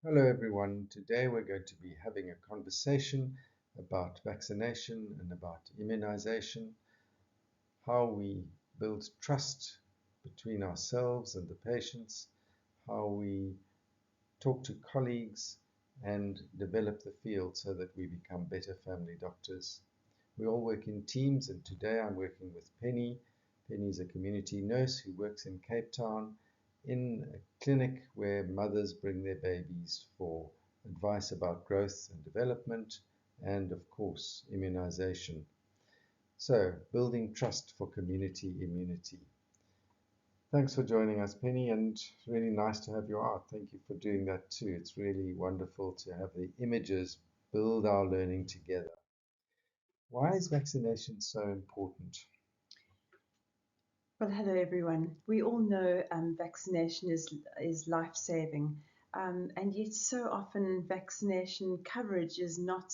Hello everyone. Today we're going to be having a conversation about vaccination and about immunization, how we build trust between ourselves and the patients, how we talk to colleagues and develop the field so that we become better family doctors. We all work in teams, and today I'm working with Penny. Penny is a community nurse who works in Cape Town in a clinic where mothers bring their babies for advice about growth and development and, of course, immunization. So, building trust for community immunity. Thanks for joining us, Penny, and really nice to have you out. Thank you for doing that too. It's really wonderful to have the images build our learning together. Why is vaccination so important? Well, hello everyone. We all know vaccination is life-saving, and yet so often vaccination coverage is not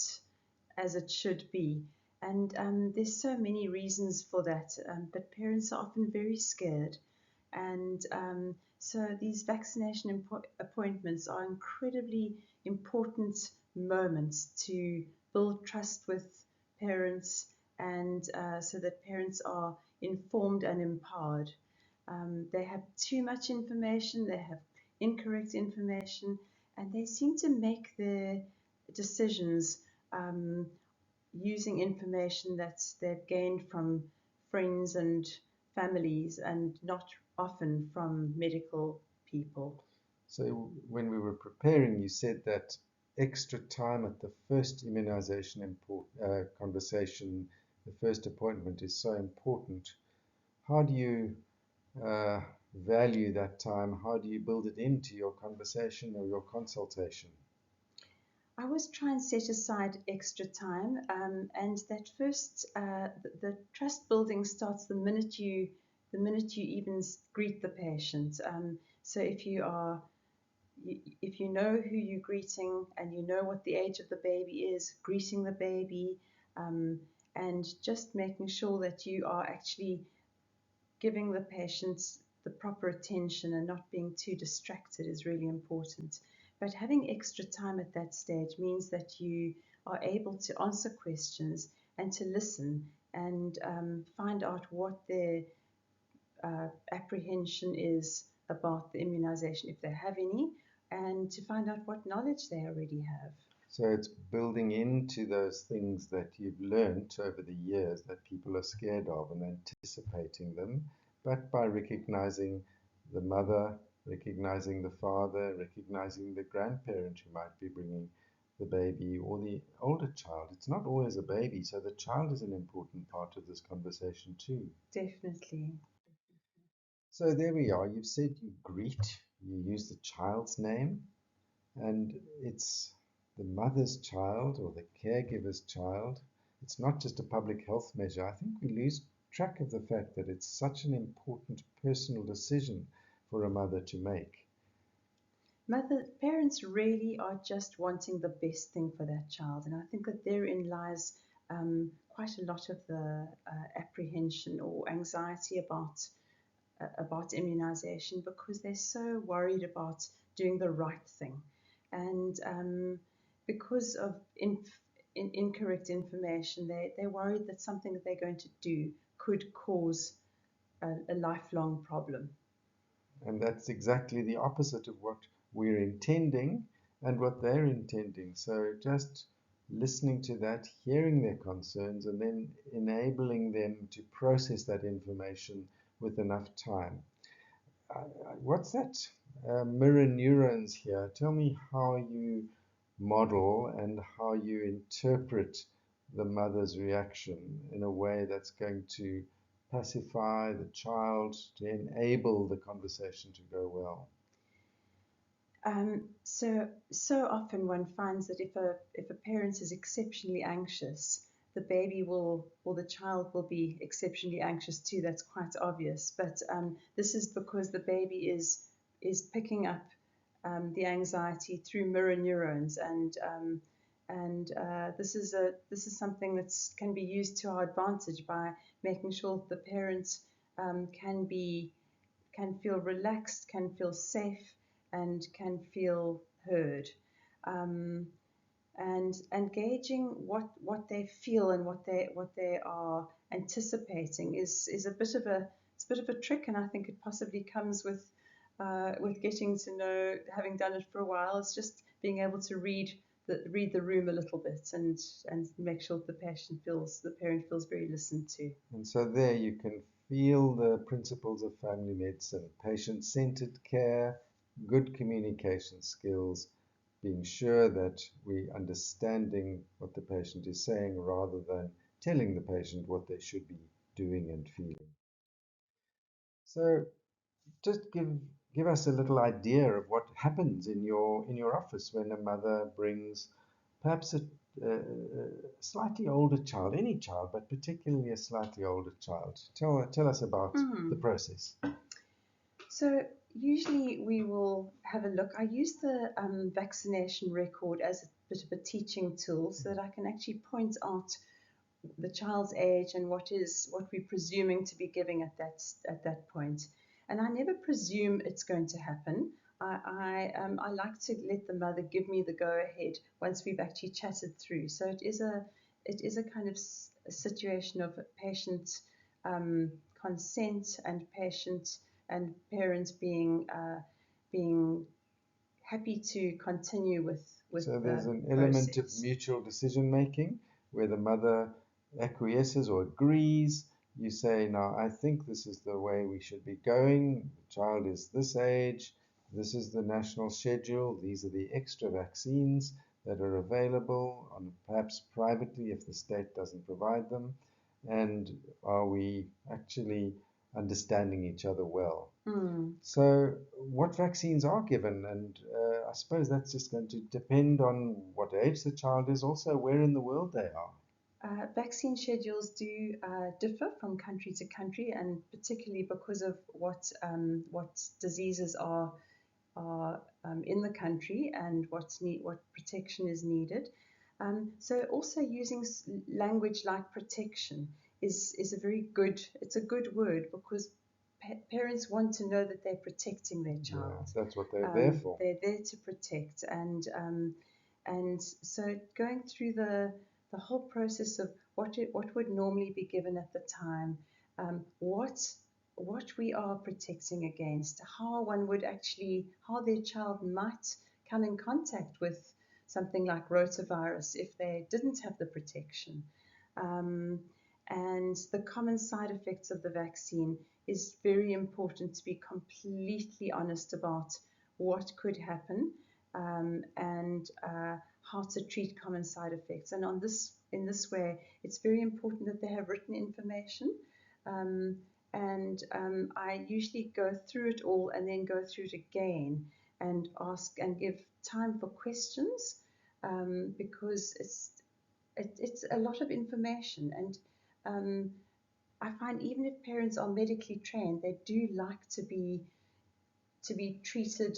as it should be. And there's so many reasons for that, but parents are often very scared. And so these vaccination appointments are incredibly important moments to build trust with parents and so that parents are informed and empowered. They have too much information, they have incorrect information, and they seem to make their decisions um, using information that they've gained from friends and families and not often from medical people. So, when we were preparing, you said that extra time at the first immunization conversation, the first appointment is so important. How do you uh, value that time? How do you build it into your conversation or your consultation? I always try and set aside extra time, and that first, the trust building starts the minute you even greet the patient. So if you know who you're greeting and you know what the age of the baby is, greeting the baby, um, and just making sure that you are actually giving the patients the proper attention and not being too distracted is really important. But having extra time at that stage means that you are able to answer questions and to listen and find out what their apprehension is about the immunization, if they have any, and to find out what knowledge they already have. So, it's building into those things that you've learned over the years that people are scared of and anticipating them, but by recognizing the mother, recognizing the father, recognizing the grandparent who might be bringing the baby or the older child. It's not always a baby, so the child is an important part of this conversation too. Definitely. So there we are. You've said you greet, you use the child's name, and it's the mother's child or the caregiver's child. It's not just a public health measure. I think we lose track of the fact that it's such an important personal decision for a mother to make. Parents really are just wanting the best thing for their child, and I think that therein lies quite a lot of the apprehension or anxiety about immunization because they're so worried about doing the right thing, and because of incorrect information, they're worried that something that they're going to do could cause a lifelong problem. And that's exactly the opposite of what we're intending and what they're intending. So just listening to that, hearing their concerns, and then enabling them to process that information with enough time. What's that mirror neurons here? Tell me how you model and how you interpret the mother's reaction in a way that's going to pacify the child, to enable the conversation to go well. So often one finds that if a parent is exceptionally anxious, the baby will or the child will be exceptionally anxious too. That's quite obvious. But this is because the baby is picking up the anxiety through mirror neurons, and this is something that can be used to our advantage by making sure that the parents can feel relaxed, can feel safe, and can feel heard. Um, and gauging what they feel and what they are anticipating is a bit of a trick, and I think it possibly comes with getting to know, having done it for a while. It's just being able to read the room a little bit and make sure that the parent feels very listened to. And so there you can feel the principles of family medicine: patient-centered care, good communication skills, being sure that we're understanding what the patient is saying rather than telling the patient what they should be doing and feeling. So just give us a little idea of what happens in your office when a mother brings perhaps a slightly older child, any child, but particularly a slightly older child. Tell us about the process. So usually we will have a look. I use the vaccination record as a bit of a teaching tool so that I can actually point out the child's age and what we're presuming to be giving at that point. And I never presume it's going to happen. I like to let the mother give me the go ahead once we've actually chatted through. So it is a kind of a situation of patient consent and patient and parents being happy to continue with So there's the an element of process. mutual decision making where the mother acquiesces or agrees. You say, now I think this is the way we should be going. The child is this age. This is the national schedule. These are the extra vaccines that are available, on perhaps privately if the state doesn't provide them. And are we actually understanding each other well? So, what vaccines are given, and I suppose that's just going to depend on what age the child is, also where in the world they are. Vaccine schedules do differ from country to country, and particularly because of what diseases are in the country and what protection is needed. So also using language like protection is a very good. It's a good word because parents want to know that they're protecting their child. Yeah, that's what they're there for. They're there to protect, and so going through the whole process of what would normally be given at the time, what we are protecting against, how their child might come in contact with something like rotavirus if they didn't have the protection. Um, and the common side effects of the vaccine is very important to be completely honest about what could happen, and how to treat common side effects. And in this way, it's very important that they have written information. And I usually go through it all and then go through it again and ask and give time for questions, because it's a lot of information. And I find even if parents are medically trained, they do like to be treated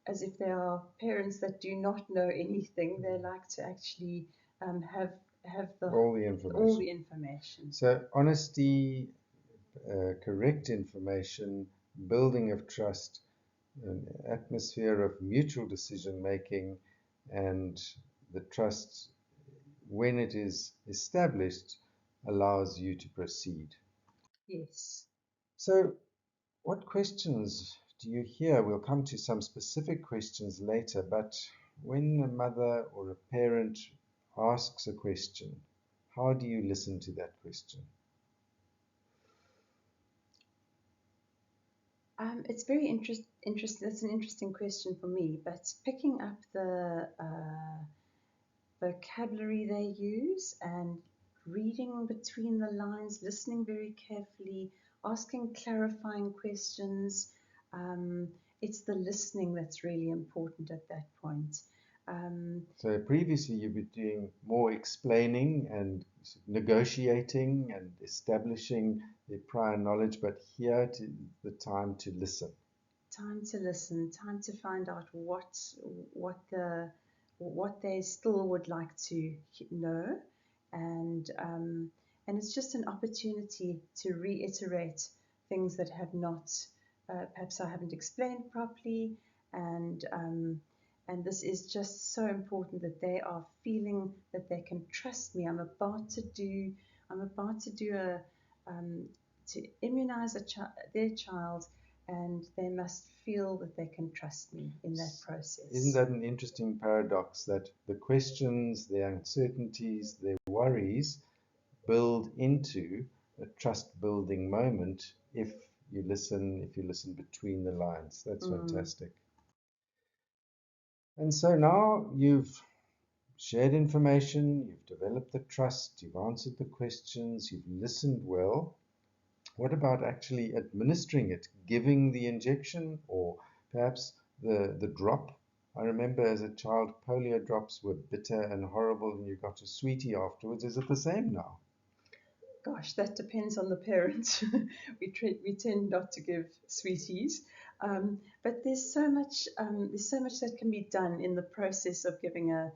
as if they are parents that do not know anything. They like to actually have All the information. all the information. So, honesty, correct information, building of trust, an atmosphere of mutual decision making, and the trust, when it is established, allows you to proceed. Yes. So, what questions do you hear? We'll come to some specific questions later, but when a mother or a parent asks a question, how do you listen to that question? It's very interesting. That's an interesting question for me. But picking up the vocabulary they use and reading between the lines, listening very carefully, asking clarifying questions. Um, it's the listening that's really important at that point. So previously you've been doing more explaining and negotiating and establishing the prior knowledge, but here to the time to listen. Time to listen, time to find out what the what they still would like to know, and it's just an opportunity to reiterate things that have not perhaps I haven't explained properly, and this is just so important that they are feeling that they can trust me. I'm about to do a to immunize their child, and they must feel that they can trust me in that process. Isn't that an interesting paradox, that the questions, the uncertainties, the worries build into a trust building moment if you listen between the lines? That's fantastic. And so now you've shared information, you've developed the trust, you've answered the questions, you've listened well. What about actually administering it, giving the injection, or perhaps the drop? I remember as a child, polio drops were bitter and horrible, and you got a sweetie afterwards. Is it the same now? Gosh, that depends on the parent. we tend not to give sweeties, but there's so much that can be done in the process of giving a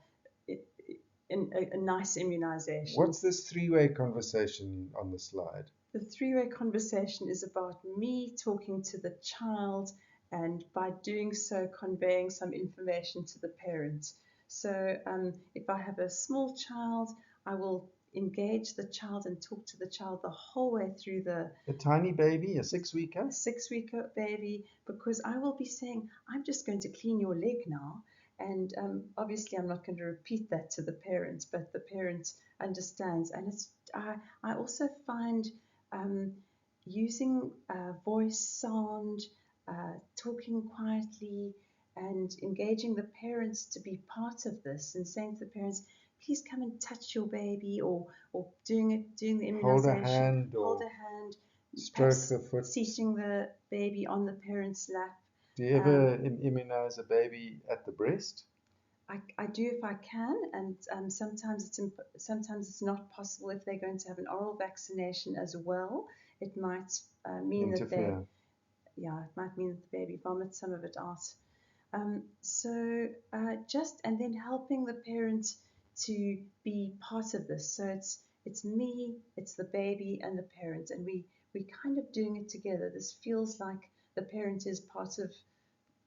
nice immunization. What's this three-way conversation on the slide? The three-way conversation is about me talking to the child, and by doing so conveying some information to the parent. So if I have a small child, I will engage the child and talk to the child the whole way through a tiny baby, a 6-weeker? A 6-weeker baby, because I will be saying, I'm just going to clean your leg now. And obviously, I'm not going to repeat that to the parent, but the parent understands. And I also find using voice, sound, talking quietly, and engaging the parents to be part of this, and saying to the parents, please come and touch your baby, or doing the immunization, hold a hand, stroke the foot, seating the baby on the parent's lap. Do you ever immunize a baby at the breast? I do if I can, and sometimes it's not possible if they're going to have an oral vaccination as well. It might mean that it might mean that the baby vomits some of it out. And then helping the parent to be part of this. So it's me, it's the baby, and the parent, and we kind of doing it together. This feels like the parent is part of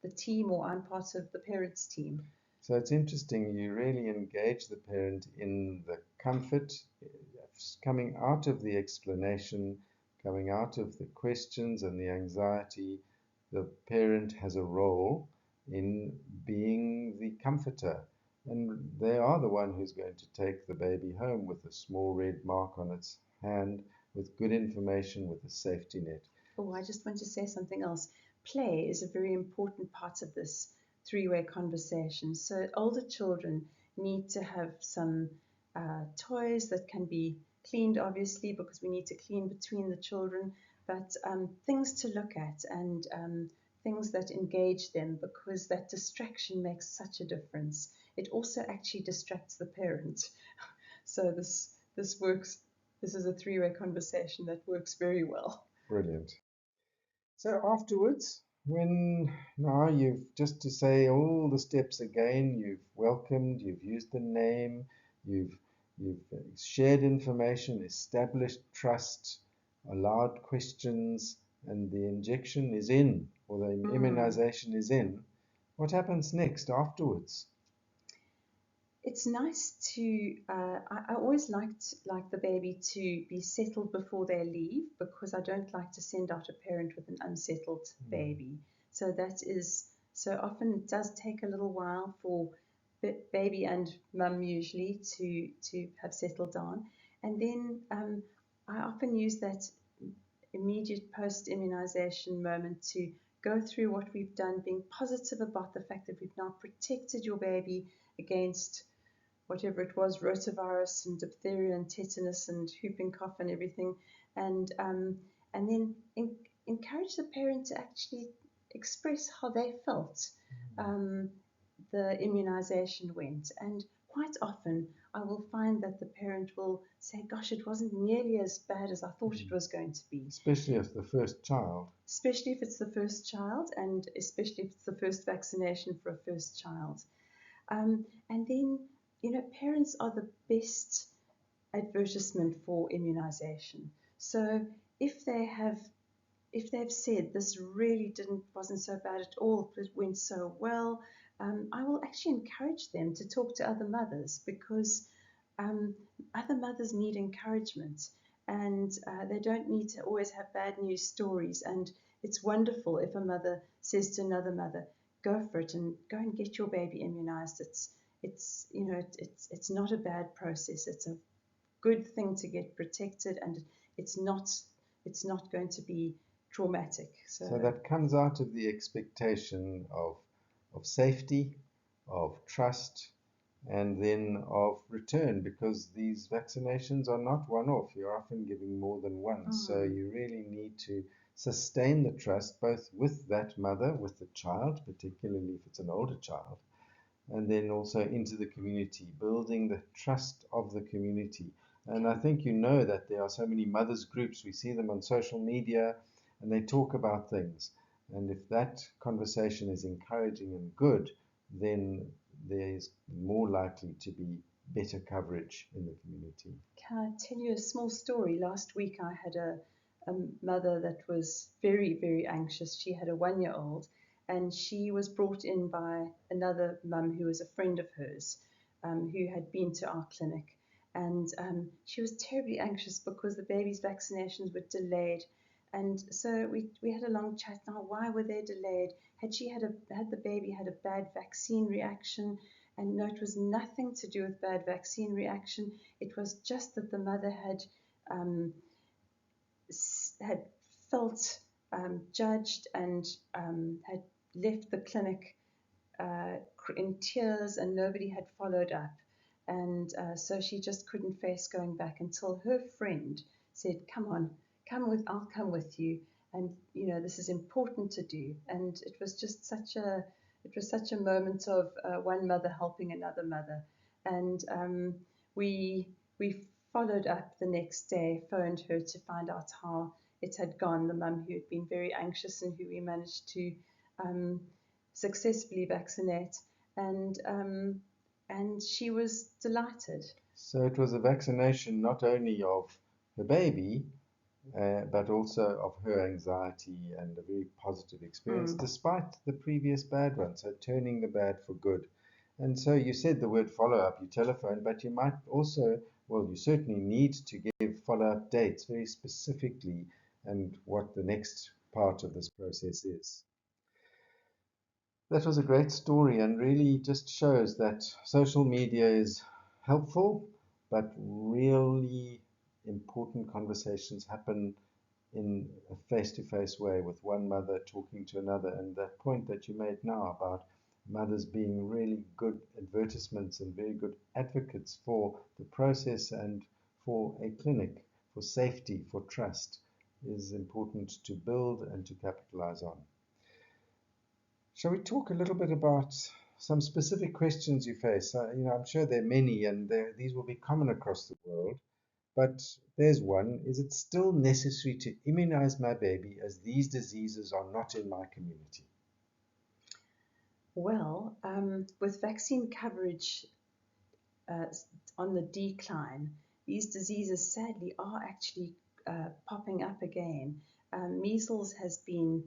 the team, or I'm part of the parent's team. So it's interesting, you really engage the parent in the comfort, coming out of the explanation, coming out of the questions and the anxiety. The parent has a role in being the comforter, and they are the one who's going to take the baby home with a small red mark on its hand, with good information, with a safety net. Oh, I just want to say something else. Play is a very important part of this three-way conversation. So older children need to have some toys that can be cleaned, obviously, because we need to clean between the children, but things to look at, and things that engage them, because that distraction makes such a difference. It also actually distracts the parent. So this works. This is a three-way conversation that works very well. Brilliant. So afterwards, when now you've just to say all the steps again, you've welcomed, you've used the name, you've shared information, established trust, allowed questions, and the injection is in, or the immunization is in. What happens next afterwards? It's nice to, I always like the baby to be settled before they leave, because I don't like to send out a parent with an unsettled baby. So so often it does take a little while for baby and mum usually to have settled down. And then I often use that immediate post-immunization moment to go through what we've done, being positive about the fact that we've now protected your baby against whatever it was, rotavirus and diphtheria and tetanus and whooping cough and everything, and then encourage the parent to actually express how they felt the immunization went. And quite often I will find that the parent will say, gosh, it wasn't nearly as bad as I thought it was going to be. Especially if the first child. Especially if it's the first child, and especially if it's the first vaccination for a first child. And then, parents are the best advertisement for immunization. So if they have if they've said this really wasn't so bad at all, it went so well, I will actually encourage them to talk to other mothers, because um, other mothers need encouragement, and they don't need to always have bad news stories. And it's wonderful if a mother says to another mother, "Go for it and go and get your baby immunized. It's not a bad process. It's a good thing to get protected, and it's not it's not going to be traumatic." So that comes out of the expectation of safety, of trust, and then of return, because these vaccinations are not one-off. You're often giving more than one. So you really need to sustain the trust, both with that mother, with the child, particularly if it's an older child, and then also into the community, building the trust of the community. And I think you know that there are so many mothers groups. We see them on social media, and they talk about things. And if that conversation is encouraging and good, then there's more likely to be better coverage in the community. Can I tell you a small story? Last week I had a mother that was very, very anxious. She had a 1 year old, and she was brought in by another mum who was a friend of hers, who had been to our clinic. And she was terribly anxious because the baby's vaccinations were delayed. And so we had a long chat. Now, why were they delayed? Had the baby had a bad vaccine reaction? And no, it was nothing to do with bad vaccine reaction. It was just that the mother um, had felt judged, and had left the clinic in tears, and nobody had followed up. And so she just couldn't face going back until her friend said, "Come on, I'll come with you. And this is important to do." And it was just such a moment of one mother helping another mother. And we followed up the next day, phoned her to find out how it had gone. The mum who had been very anxious, and who we managed to um, successfully vaccinate, and she was delighted. So it was a vaccination not only of the baby, but also of her anxiety, and a very positive experience, despite the previous bad one. So turning the bad for good. And so you said the word follow-up, you telephone, but you might also, well, you certainly need to give follow-up dates very specifically, and what the next part of this process is. That was a great story, and really just shows that social media is helpful, but really important conversations happen in a face-to-face way, with one mother talking to another. And that point that you made now about mothers being really good advertisements and very good advocates for the process and for a clinic, for safety, for trust, is important to build and to capitalize on. Shall we talk a little bit about some specific questions you face? I'm sure there are many, and these will be common across the world. But there's one. Is it still necessary to immunize my baby, as these diseases are not in my community? Well, with vaccine coverage uh, on the decline, these diseases sadly are actually popping up again. Measles has been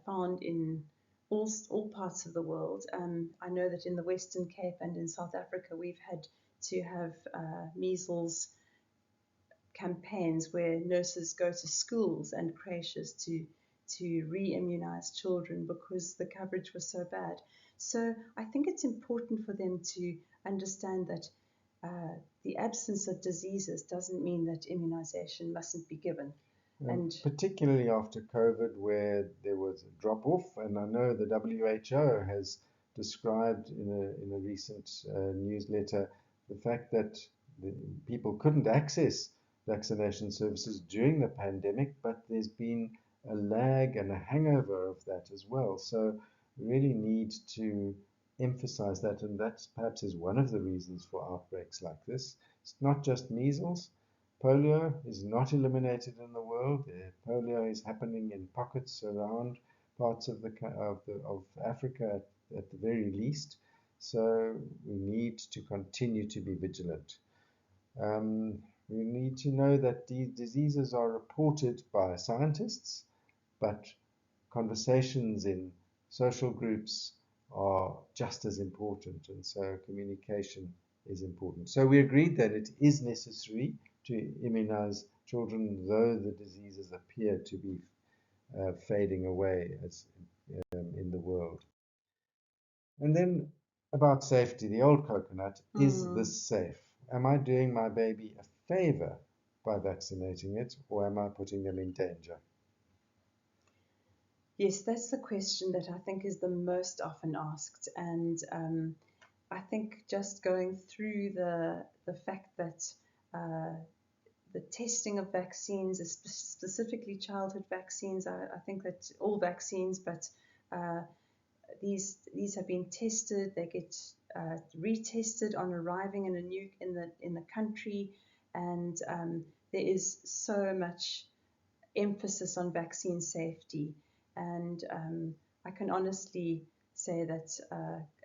found in all parts of the world. I know that in the Western Cape and in South Africa, we've had to have measles campaigns where nurses go to schools and creches to re-immunize children because the coverage was so bad. So I think it's important for them to understand that the absence of diseases doesn't mean that immunization mustn't be given. And particularly after COVID, where there was a drop off, and I know the WHO has described in a recent newsletter the fact that people couldn't access vaccination services during the pandemic, but there's been a lag and a hangover of that as well. So we really need to emphasize that, and that perhaps is one of the reasons for outbreaks like this. It's not just measles. Polio is not eliminated in the world. Polio is happening in pockets around parts of Africa at the very least. So we need to continue to be vigilant. We need to know that these diseases are reported by scientists, but conversations in social groups are just as important, and so communication is important. So we agreed that it is necessary to immunize children, though the diseases appear to be fading away as in the world. And then about safety, the old coconut, is this safe? Am I doing my baby a favor by vaccinating it, or am I putting them in danger? Yes, that's the question that I think is the most often asked. And I think just going through the fact that the testing of vaccines, specifically childhood vaccines, I think that all vaccines, but uh, these have been tested. They get retested on arriving in a new in the country, and there is so much emphasis on vaccine safety. And I can honestly say that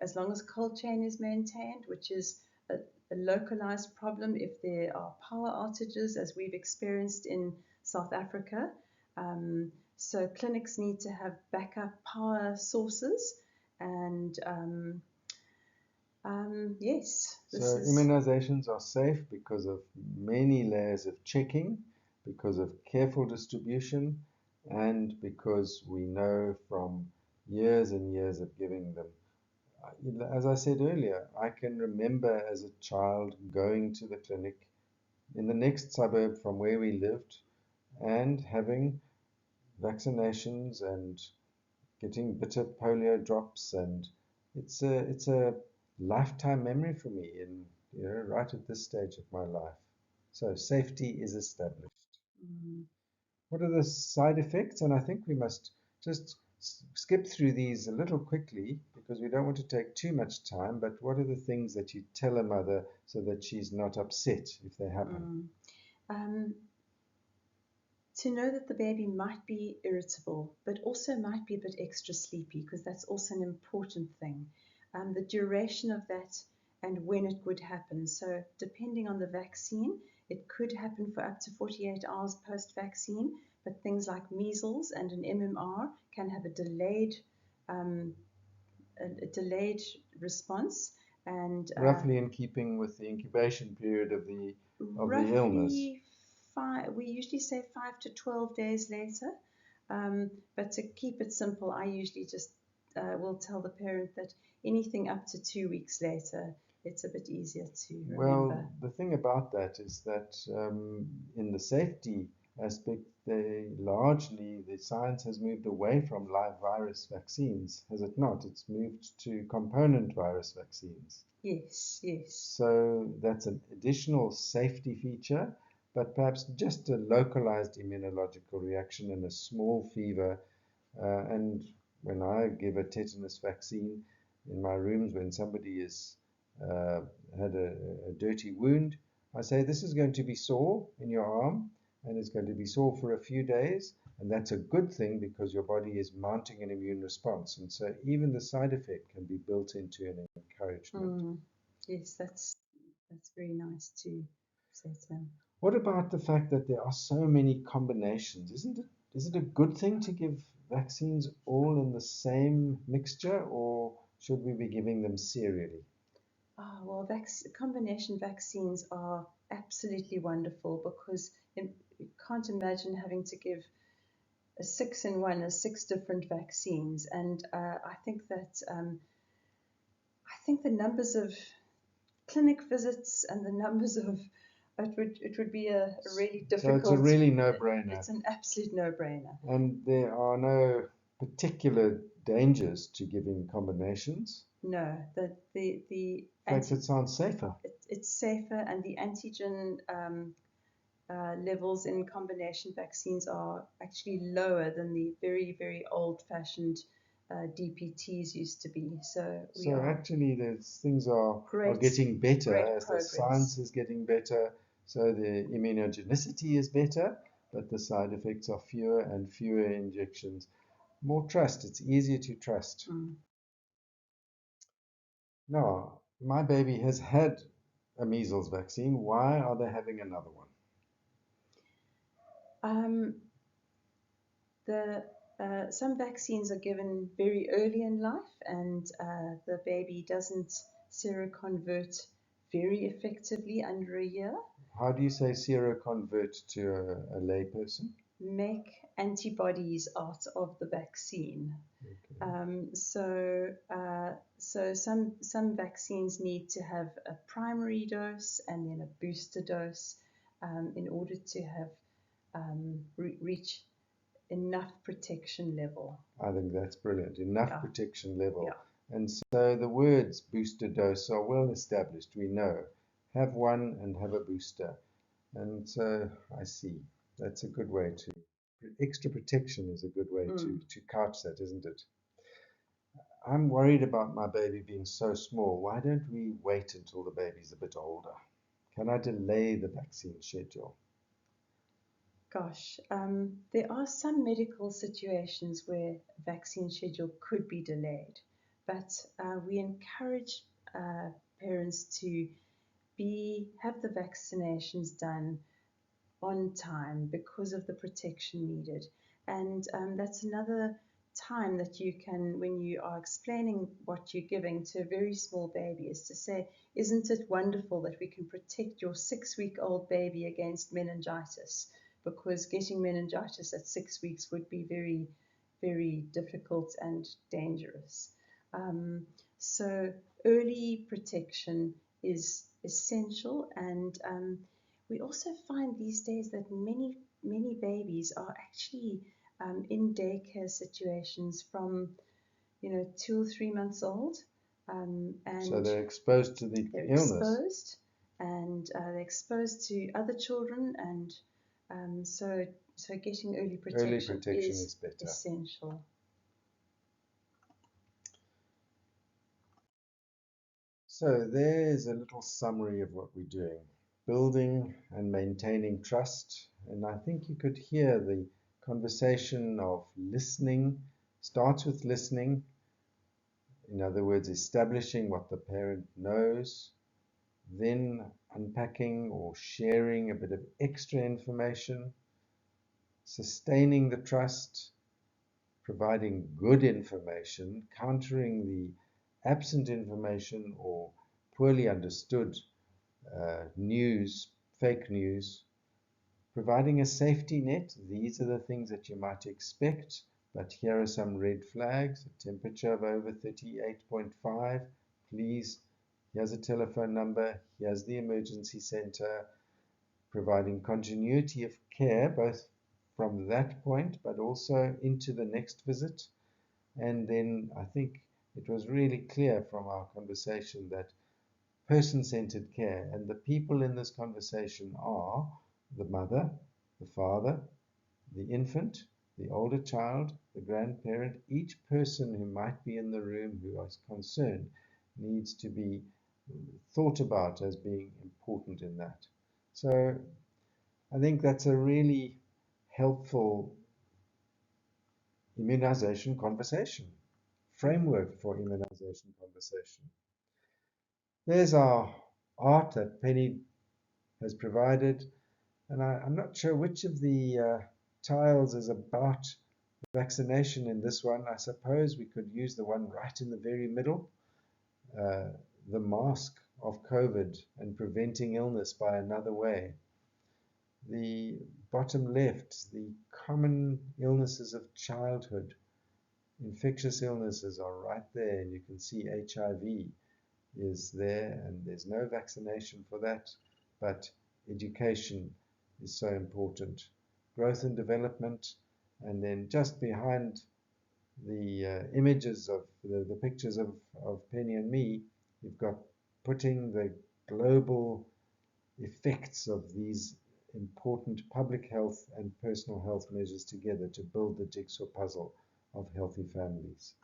as long as cold chain is maintained, which is a localized problem if there are power outages, as we've experienced in South Africa. So clinics need to have backup power sources, and yes, So this is. immunizations are safe because of many layers of checking, because of careful distribution, and because we know from years and years of giving them. As I said earlier, I can remember as a child going to the clinic in the next suburb from where we lived and having vaccinations and getting bitter polio drops, and it's a lifetime memory for me, in right at this stage of my life. So safety is established. Mm, What are the side effects? And I think we must just skip through these a little quickly because we don't want to take too much time. But what are the things that you tell a mother so that she's not upset if they happen? um, to know that the baby might be irritable, but also might be a bit extra sleepy, because that's also an important thing. The duration of that and when it would happen. So, depending on the vaccine, it could happen for up to 48 hours post vaccine, but things like measles and an MMR can have um, a delayed response. And Roughly in keeping with the incubation period of the illness. roughly we usually say 5 to 12 days later. But to keep it simple, I usually just will tell the parent that anything up to 2 weeks later, it's a bit easier to remember. Well, the thing about that is that in the safety aspect, the science has moved away from live virus vaccines, has it not? It's moved to component virus vaccines. Yes, yes. So that's an additional safety feature, but perhaps just a localized immunological reaction and a small fever. And when I give a tetanus vaccine in my rooms, when somebody is uh, had a dirty wound, I say this is going to be sore in your arm, and it's going to be sore for a few days, and that's a good thing because your body is mounting an immune response, and so even the side effect can be built into an encouragement. Yes, that's very nice to say to them. What about the fact that there are so many combinations? Is it a good thing to give vaccines all in the same mixture, or should we be giving them serially? Ah, well, combination vaccines are absolutely wonderful, because you can't imagine having to give a six in one, as six different vaccines. And I think the numbers of clinic visits and the numbers of it would be a really So it's a difficult. really no-brainer, It's an absolute no-brainer. and there are no particular dangers to giving combinations. No, the In fact, it sounds safer. it's safer, and the antigen levels in combination vaccines are actually lower than the very, very old-fashioned DPTs used to be. So we So are actually, things are great, getting better great as the science progress. is getting better. So the immunogenicity is better, but the side effects are fewer and fewer injections. More trust. It's easier to trust. Mm. Now, my baby has had a measles vaccine, why are they having another one? Some vaccines are given very early in life, and the baby doesn't seroconvert very effectively under a year. How do you say seroconvert to a layperson? Make antibodies out of the vaccine. Okay. So some vaccines need to have a primary dose and then a booster dose in order to have reach enough protection level. I think that's brilliant. Enough Yeah. protection level. Yeah. And so the words booster dose are well established. We know. Have one and have a booster. And so I see. That's a good way to. Extra protection is a good way to couch that, isn't it? I'm worried about my baby being so small. Why don't we wait until the baby's a bit older? Can I delay the vaccine schedule? Gosh, there are some medical situations where vaccine schedule could be delayed, but we encourage parents to have the vaccinations done on time because of the protection needed. And that's another time that you can, when you are explaining what you're giving to a very small baby, is to say, isn't it wonderful that we can protect your 6-week-old baby against meningitis? Because getting meningitis at 6 weeks would be very, very difficult and dangerous. So early protection is essential, and we also find these days that many babies are actually in daycare situations from 2 or 3 months old, So and they're exposed to the they're illness. exposed, and they're exposed to other children, and so getting early Early protection protection is is better. essential. So there's a little summary of what we're doing. Building and maintaining trust. And I think you could hear the conversation of listening starts with listening. In other words, establishing what the parent knows, then unpacking or sharing a bit of extra information, sustaining the trust, providing good information, countering the absent information or poorly understood news, fake news, providing a safety net. These are the things that you might expect, but here are some red flags. A temperature of over 38.5. Please, here's a telephone number, here's the emergency center, providing continuity of care, both from that point, but also into the next visit. And then I think it was really clear from our conversation that person-centered care, and the people in this conversation are the mother, the father, the infant, the older child, the grandparent. Each person who might be in the room who is concerned needs to be thought about as being important in that. So I think that's a really helpful immunization conversation, framework for immunization conversation. There's our art that Penny has provided, and I'm not sure which of the tiles is about vaccination in this one. I suppose we could use the one right in the very middle, uh, the mask of COVID and preventing illness by another way. The bottom left, the common illnesses of childhood, infectious illnesses are right there, and you can see HIV is there, and there's no vaccination for that, but education is so important. Growth and development, and then just behind the images of the pictures of Penny and me, you've got putting the global effects of these important public health and personal health measures together to build the jigsaw puzzle of healthy families.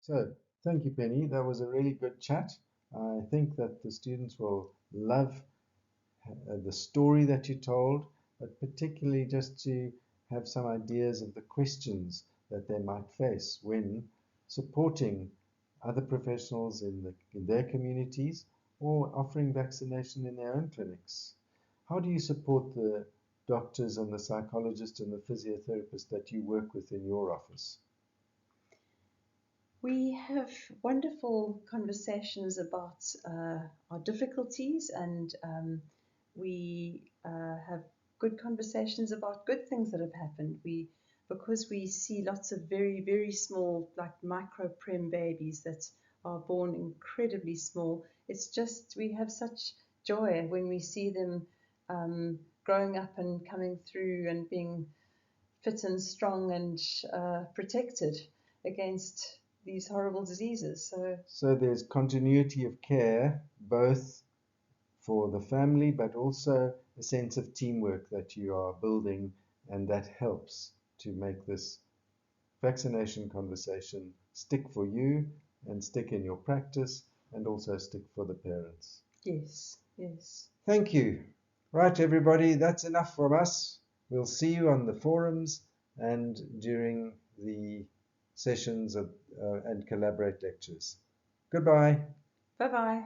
So, thank you, Penny. That was a really good chat. I think that the students will love the story that you told, but particularly just to have some ideas of the questions that they might face when supporting other professionals in their communities or offering vaccination in their own clinics. How do you support the doctors and the psychologists and the physiotherapists that you work with in your office? We have wonderful conversations about our difficulties, and we have good conversations about good things that have happened. Because we see lots of very, very small, like micro-prem babies that are born incredibly small. It's just, we have such joy when we see them growing up and coming through and being fit and strong and protected against these horrible diseases. So there's continuity of care, both for the family, but also a sense of teamwork that you are building, and that helps to make this vaccination conversation stick for you and stick in your practice and also stick for the parents. Yes, yes. Thank you. Right, everybody, that's enough from us. We'll see you on the forums and during the sessions and collaborate lectures. Goodbye. Bye-bye.